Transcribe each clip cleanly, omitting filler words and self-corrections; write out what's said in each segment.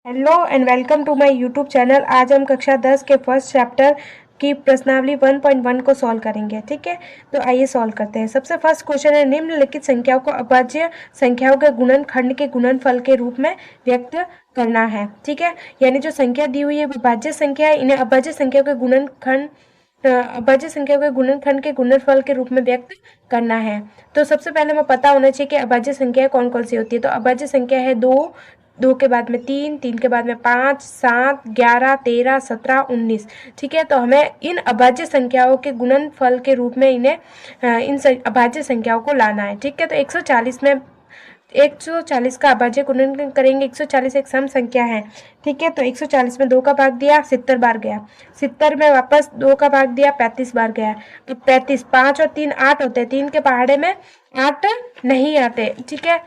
Hello and welcome to my YouTube channel. आज हम कक्षा 10 के फर्स्ट चैप्टर की प्रश्नावली 1.1 को सॉल्व करेंगे। ठीक है, तो आइए सॉल्व करते हैं। सबसे फर्स्ट क्वेश्चन है, निम्नलिखित संख्याओं को अभाज्य संख्याओं के गुणनखंड के गुणनफल के रूप में व्यक्त करना है। ठीक है, यानी जो संख्या दी हुई है वो अभाज्य संख्या है, इन्हें अभाज्य संख्याओं के अभाज्य संख्याओं के गुणनखंड के गुणनफल के रूप में व्यक्त करना है। तो सबसे पहले हमें पता होना चाहिए कि अभाज्य संख्या कौन कौन सी होती है। तो अभाज्य संख्या है 2 के बाद में 3, 3 के बाद में 5, 7, 11, 13, 17, 19। ठीक है, तो हमें इन अभाज्य संख्याओं के गुणनफल के रूप में इन अभाज्य संख्याओं को लाना है। ठीक है, तो 140 का अभाज्य गुणन करेंगे। 140 एक सम संख्या है। ठीक है, तो 140 में 2 का भाग दिया 70 बार गया। 70 में वापस 2 का भाग दिया 35 बार गया। तो 35, 5 और 3 8 होते हैं। 3 के पहाड़े में 8 नहीं आते। ठीक है,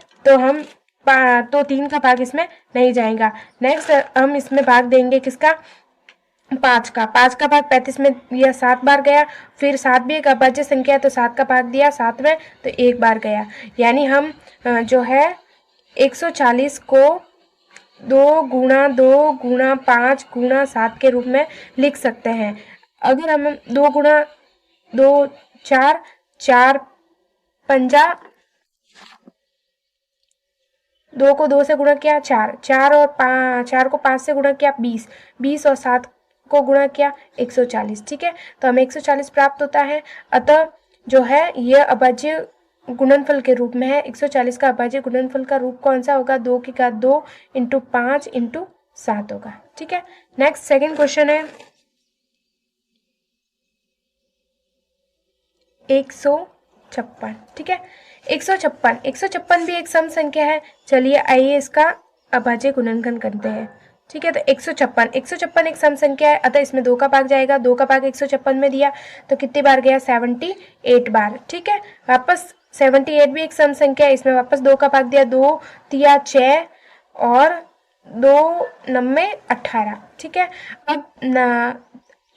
तो 3 का भाग इसमें नहीं जाएगा। नेक्स्ट हम इसमें भाग देंगे किसका, 5 का। 5 का भाग 35 में दिया 7 बार गया। फिर 7 भी एक अभाज्य संख्या है, तो 7 का भाग दिया 7 में तो 1 बार गया। यानी हम जो है 140 को 2 गुणा 2 गुणा 5 गुणा 7 के रूप में लिख सकते हैं। अगर हम 2 गुणा 2 4, 4 पंजा, 2 को 2 से गुणा किया 4, 4 और 4 को 5 से गुणा किया 20, 20 और 7 को गुणा किया 140। ठीक है, तो हमें 140 प्राप्त होता है। अतः जो है यह अभाज्य गुणनफल के रूप में है। 140 का अभाज्य गुणनफल का रूप कौन सा होगा, 2 की घात 2 इंटू 5 इंटू 7 होगा। ठीक है, नेक्स्ट सेकेंड क्वेश्चन है 156। ठीक है, 156 भी एक सम संख्या है। चलिए आइए इसका अभाज्य गुणनखंड करते हैं। ठीक है, तो 156 एक सम संख्या है। अतः इसमें 2 का भाग जाएगा। 2 का भाग 156 में दिया तो कितनी बार गया, 78 बार। ठीक है, वापस 78 भी एक सम संख्या है। इसमें वापस 2 का भाग दिया, 2 दिया 6 और 2 9 18। ठीक है, अब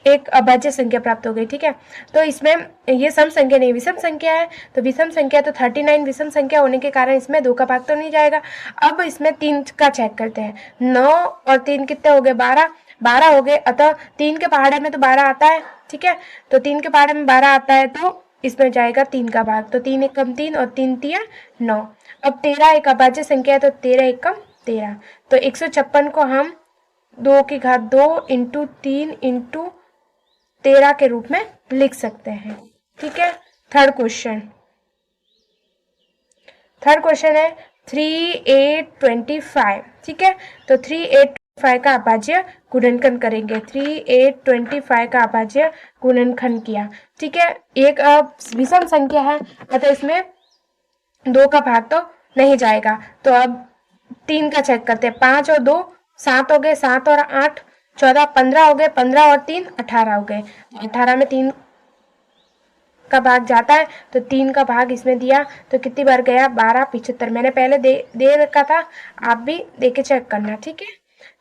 एक अभाज्य संख्या प्राप्त हो गई। ठीक है, तो इसमें ये सम संख्या नहीं विषम संख्या है। तो विषम संख्या तो 39 विषम संख्या होने के कारण इसमें 2 का भाग तो नहीं जाएगा। अब इसमें 3 का चेक करते हैं। 9 और 3 कितने हो गए, 12 हो गए। अतः 3 के पहाड़े में तो 12 आता है। ठीक है, तो 3 के पहाड़े में 12 आता है तो इसमें जाएगा 3 का भाग। तो 3 एकम 3 और 3 तिया 9। अब 13 एक अभाज्य संख्या है, तो 13 एकम 13। तो 156 को हम 2 की घात 2 इंटू 3 इंटू 13 के रूप में लिख सकते हैं। ठीक है, थर्ड क्वेश्चन है 3825। ठीक है, तो 3825 का अभाज्य गुणनखंड करेंगे। 3825 का अभाज्य गुणनखंड किया। ठीक है, एक विषम संख्या है, अतः इसमें 2 का भाग तो नहीं जाएगा। तो अब 3 का चेक करते हैं। 5 और 2 7 हो गए, 7 और 8 14, 15 हो गए, 15 और 3 18 हो गए। 18 में 3 का भाग जाता है, तो 3 का भाग इसमें दिया तो कितनी बार गया, 12 75। मैंने पहले दे रखा था, आप भी दे के चेक करना। ठीक है,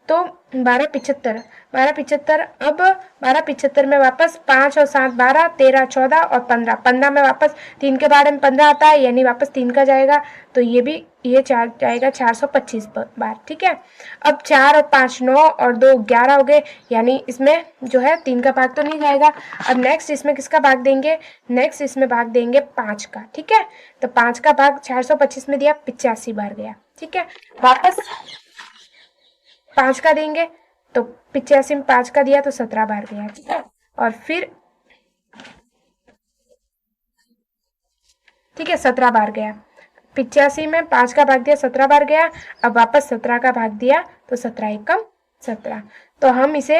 तो 12 75। अब 12 75 में वापस 5 और 7 12, 13 14 और 15 में वापस 3 के बारे में 15 आता है, यानी वापस 3 का जाएगा। तो ये 4 जाएगा 425 बार। ठीक है, अब 4 और 5 9 और 2 11 हो गए, यानी इसमें जो है 3 का भाग तो नहीं जाएगा। अब नेक्स्ट इसमें किसका भाग देंगे, नेक्स्ट इसमें भाग देंगे 5 का। ठीक है, तो 5 का भाग 425 में दिया 85 बार गया। ठीक है, वापस 5 का देंगे तो 85 में 5 का दिया तो 17 बार गया। ठीक है, और फिर ठीक है 17 बार गया। 85 में 5 का भाग दिया 17 बार गया। अब वापस 17 का भाग दिया तो 17 एकम 17। तो हम इस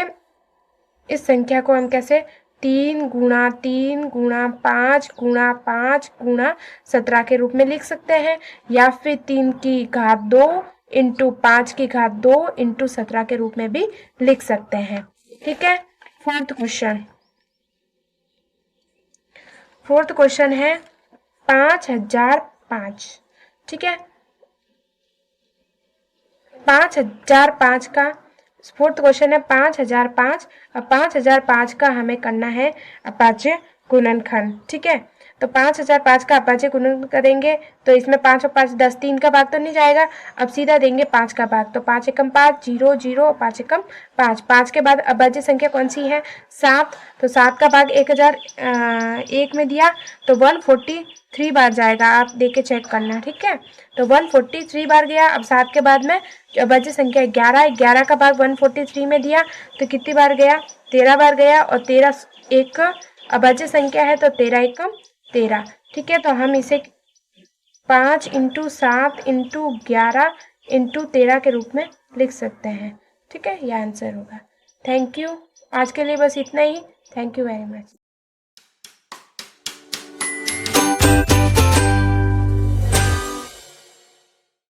संख्या को हम कैसे 3 गुणा 3 गुणा 5 गुणा 5 गुणा 17 के रूप में लिख सकते हैं, या फिर 3 की घात 2 इंटू 5 की घात 2 इंटू 17 के रूप में भी लिख सकते हैं। ठीक है, फोर्थ क्वेश्चन है 5005। ठीक है, 5005 का फोर्थ क्वेश्चन है 5005। अब 5005 का हमें करना है अभाज्य गुणनखंड। ठीक है, तो 5005 का अभाज्य गुणन करेंगे तो इसमें 5 और 5 10, 3 का भाग तो नहीं जाएगा। अब सीधा देंगे 5 का भाग, तो 5 एकम 5, 0 0, 5 एकम 5। 5 के बाद अभाज्य संख्या कौन सी है? 7, तो 7 का भाग 1001 में दिया तो 143 बार जाएगा, आप देके चेक करना, ठीक है। तो 143 बार गया। अब 7 के बाद में जो अभाज्य संख्या 11, 11 का भाग 143 में दिया तो कितनी बार गया? 13 बार गया, और 13 एक अभाज्य संख्या है तो 13 एकम 13, ठीक है। तो हम इसे 5 × 7 × 11 × 13 के रूप में लिख सकते हैं, ठीक है। यह आंसर होगा। Thank you. आज के लिए बस इतना ही। Thank you very much.